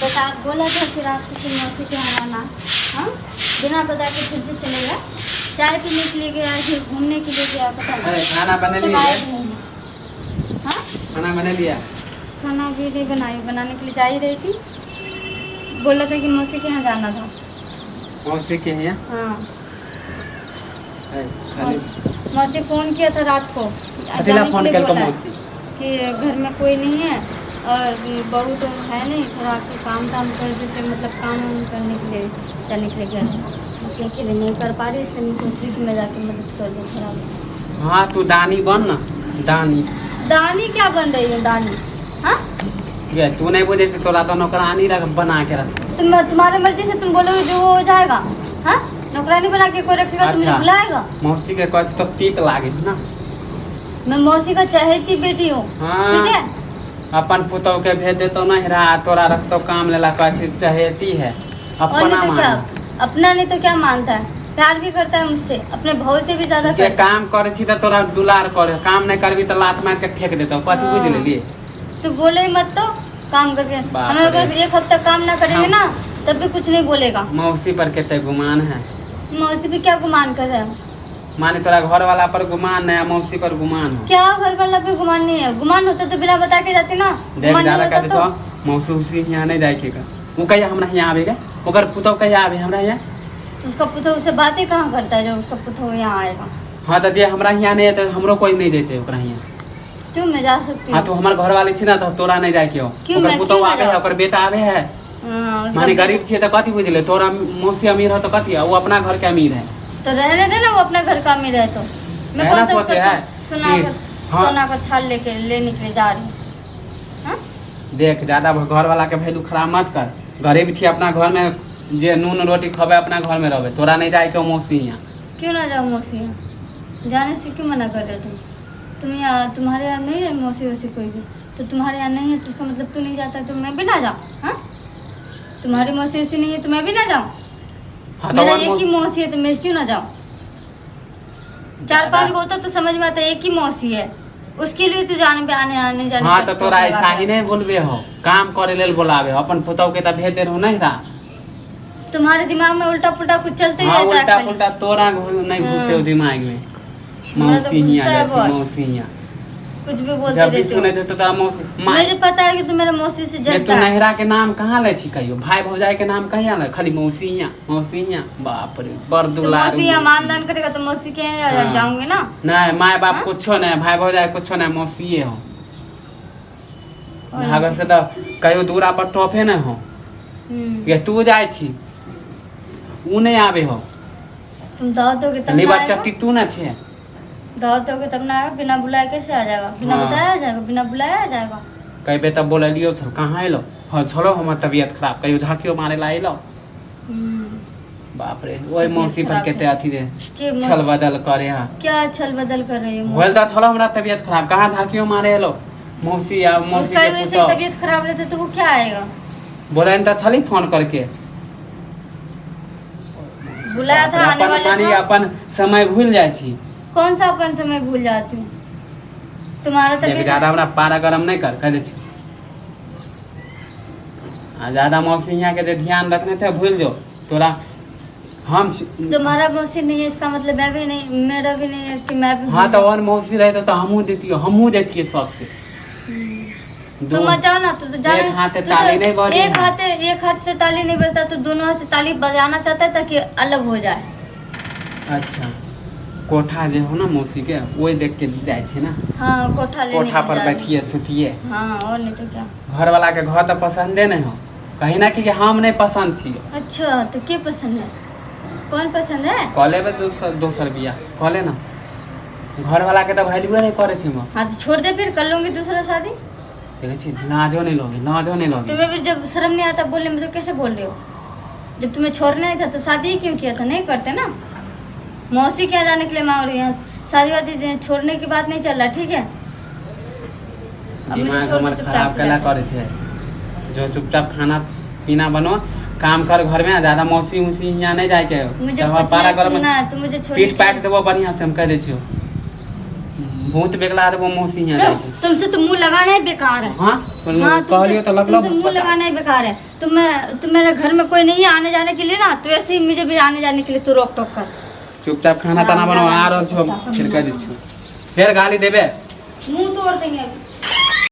बता बोला था फिर आपको कि मौसी के यहाँ आना। हाँ बिना बता के फिर से चलेगा। चाय पीने के लिए गया, फिर घूमने के लिए गया, पता नहीं। खाना बना तो लिया? गायब नहीं है। हाँ खाना बना लिया? खाना भी नहीं बनाई, बनाने के लिए जा ही रही थी। बोला था कि मौसी के यहाँ जाना था। मौसी के यहाँ? हाँ खाली मौसी फ़ोन किया था रात को, अकेला जाने के फोन लिए कर बोला है मौसी कि घर में कोई नहीं है और बहू तो है नहीं, थोड़ा के काम कर देते, मतलब काम वाम करने के लिए जाने के लिए गया था। अकेले नहीं कर पा रही, इसलिए मैं सोच रही कि मैं जाके मदद कर दूँ। खराब हाँ तू दानी बन ना, दानी। दानी क्या बन रही है दानी? हाँ ये तू नहीं बुझे से तोरा तो नौकरानी रख बना के रख। तुम्हारे मर्जी से तुम बोलोगे जो हो जाएगा। हाँ नौकरानी बना के कोई रखेगा? तुम बुलाएगा? मौसी के कुछ तो तीक लागे ना। मैं मौसी का चहेती बेटी हूँ, ठीक है? अपन पुतौ के भेज देतो ना हिरा, तोरा रखतो काम लेला कुछ चहेती है और नहीं अपना तो क्या, मान। अपना नहीं तो क्या मानता है? प्यार भी करता है मुझसे, अपने भाव से भी ज्यादा के करता है। काम करे छी त तोरा दुलार करे, काम नहीं करबी तो लात मार के फेंक देतो। कुछ बुझ ले लिए तू बोले ही मत तो काम करके। बाप हम अगर रे। एक हफ्ता काम ना करेंगे ना तब भी कुछ नहीं बोलेगा। मौसी पर केते गुमान है? मौसी भी क्या गुमान कर रहे हो? माने तोरा घर वाला पर गुमान है, मौसी पर गुमान हो? क्या घर वाला पे गुमान नहीं है? गुमान होता तो बिना बता के जाती ना। देख गुमान ज्यादा नहीं कह होता देतो मौसी उसी यहाँ नहीं जाए के का। वो कहिया हमरा यहाँ आवेगा, ओकर पुतौ कहिया आवे हमरा यहाँ? तो उसका पुतौ उससे बातें कहाँ करता है जो उसका पुतौ यहाँ आएगा? हाँ तो जे हमरा यहाँ नहीं है तो हमरो कोई नहीं देते ओकरा यहाँ। क्यों मैं जा सकती हाँ हूँ? तो हमार घर वाले छी ना तो तोरा नहीं जाए के हो। क्यों ओकर मैं पुतौ क्यों ना आवे है, जाऊँ? ओकर बेटा आवे है। उसका माने बेटा- गरीब छिए तो कथी बुझले? तोरा मौसी अमीर हो तो कथी है? वो अपना घर के अमीर है। तो रहने दे ना, वो अपने घर का अमीर है तो मैं रहना कौन सा सोचे है कि- हाँ। सोना का थाल लेके लेने के लिए जा रही हूँ? हाँ? देख ज्यादा घर वाला के वैल्यू खराब मत कर। गरीब छी, अपना घर में जे नून रोटी खबे अपना घर में रहबे। तोरा नहीं जाए के मौसी यहाँ। क्यों ना जाओ मौसी यहाँ? जाने से क्यों मना कर रहे हो तुम यहाँ, तुम्हारे यहाँ नहीं है मौसी वौसी कोई भी? तो तुम्हारे यहाँ नहीं है तो इसका मतलब तू नहीं जाता तो मैं भी ना जाऊँ? हाँ तुम्हारी मौसी वैसी नहीं है तो मैं भी ना जाऊँ? हाँ तो मेरा और एक ही मौसी- मौसी है तो मैं क्यों ना जाऊँ? 4-5 होता तो समझ में आता, एक ही मौसी है उसके लिए तू जाने पे आने जाने हाँ पे तो तोरा लगाता ऐसा है। ही नहीं बोलबे हो, काम करे लेल बोलावे हो। अपन पुतौ के तो भेज दे रहो नहीं था। तुम्हारे दिमाग में उल्टा पुल्टा कुछ चलते ही हाँ रहता है उल्टा खाली। पुल्टा तोरा नहीं घुसे हो दिमाग में। हमारा तो मौसी घुसता यहाँ है जाए बहुत। मौसी यहाँ कुछ भी बोलते जब भी रहते सुने हो। तो तोरा मौसी मुझे पता है कि तू मेरे मौसी से तू जलता है। नहरा के नाम कहाँ ले छी कहियो? भाई भौजाई के नाम कहिया ले? खाली मौसी यहाँ मौसी यहाँ। बाप रे बड़ तो दुलार। मौसी यहाँ मानदान करेगा तो मौसी के यहाँ हाँ। जाऊंगी ना। नहीं माय बाप हाँ? कुछो नहीं, भाई भौजाई कुछो नहीं, मौसीए हो। और भागल से तो कहियो दूरा पर टॉपे नहीं हो। ये तू जाए छी ऊ नहीं आवे हो। तुम दावत दोगे तब ना निबर आएगा? चट्टी तू ना छे। दावत दोगे तब ना आएगा? बिना बुलाए कैसे आ जाएगा? बिना हाँ। बताया आ जाएगा? बिना बुलाया आ जाएगा? कहबे तब बोले लियो छल कहाँ एलो? हाँ छोड़ो हमर तबियत खराब, कहियो झाँकियो मारे ला एलो। बाप रे ओए तबीयत मौसी पर खराब केते है। अथी दे के मौसी- छल बदल करे हा। क्या छल बदल कर रही है? होल तो छोड़ो हमरा तबियत खराब, कहाँ झाँकियो मारे एलो? मौसी या मौसी उसका के वैसे पुतौ तबीयत खराब रहता तो वो क्या आएगा? बोले न तो छली फोन करके। बुलाया था आने अपन वाले मानी था। अपन समय भूल जाए छी। कौन सा अपन समय भूल जाती हूँ? तुम्हारा देख तबीयत ज्यादा हमरा पारा गरम नहीं कर कह दे छी। आ ज्यादा मौसी यहाँ के जे ध्यान रखने से भूल जो तोरा। हम तुम्हारा मौसी नहीं है इसका मतलब मैं भी नहीं, मेरा भी नहीं है कि मैं भी हाँ तो और मौसी रहते तो हमहू देती हमहू देती शौक से। तुम मत जाओ ना। तू तो जाने एक हाथे तू तो ताली नहीं बजे एक हाथ से ताली नहीं बजता, तो दोनों हाथ से ताली बजाना चाहता है ताकि अलग हो जाए। अच्छा कोठा जे हो ना मौसी के वही देख के जाए छे ना। हाँ कोठा लेने कोठा के पर जा रही। बैठिए सुतिए। हाँ और नहीं तो क्या। घर वाला के घर तो पसंदे नहीं हो, कहीं ना कि हम नहीं पसंद छियो। अच्छा तो क्या पसंद है? कौन पसंद है? कॉले में दोसर बिया कॉले ना। घर वाला के तो वैल्यू नहीं करे छी हम। हाँ तो छोड़ दे फिर, कर लूंगी दूसरा शादी। देखे छी लाजो नहीं लोगे, लाजो नहीं लोगे। तुम्हें भी जब शर्म नहीं आता बोलने में तो कैसे बोल रहे हो? जब तुम्हें छोड़ना ही था तो शादी ही क्यों किया था? नहीं करते ना। मौसी के यहाँ जाने के लिए मांग रही है, शादी वादी छोड़ने की बात नहीं चल रहा, ठीक है? अब मुझे दिमाग छोड़ दो हमर चुपचाप खराब से कला जाके। करे छे। जो चुपचाप खाना पीना बनो, काम कर घर में। ज्यादा मौसी उसी यहाँ नहीं जाए के। मुझे जब कुछ पारा नहीं गरम सुनना है, तुम मुझे छोड़ पीट पाट देबो बढ़िया से हम कह दे छियो। भूत बेगला तो वो मौसी है लो, तुमसे तो मुंह लगाना ही बेकार है। हाँ हाँ, कहलियो तो लगलो तुमसे मुंह लगाना ही बेकार है। तुम मेरे घर में कोई नहीं है आने जाने के लिए ना, तो ऐसे ही मुझे भी आने जाने के लिए तू रोक टोक कर। चुपचाप खाना ताना हाँ, बनवा आ हाँ, रहल छो हाँ, फिर कह दी छो फिर गाली देबे मुंह तोड़ देंगे।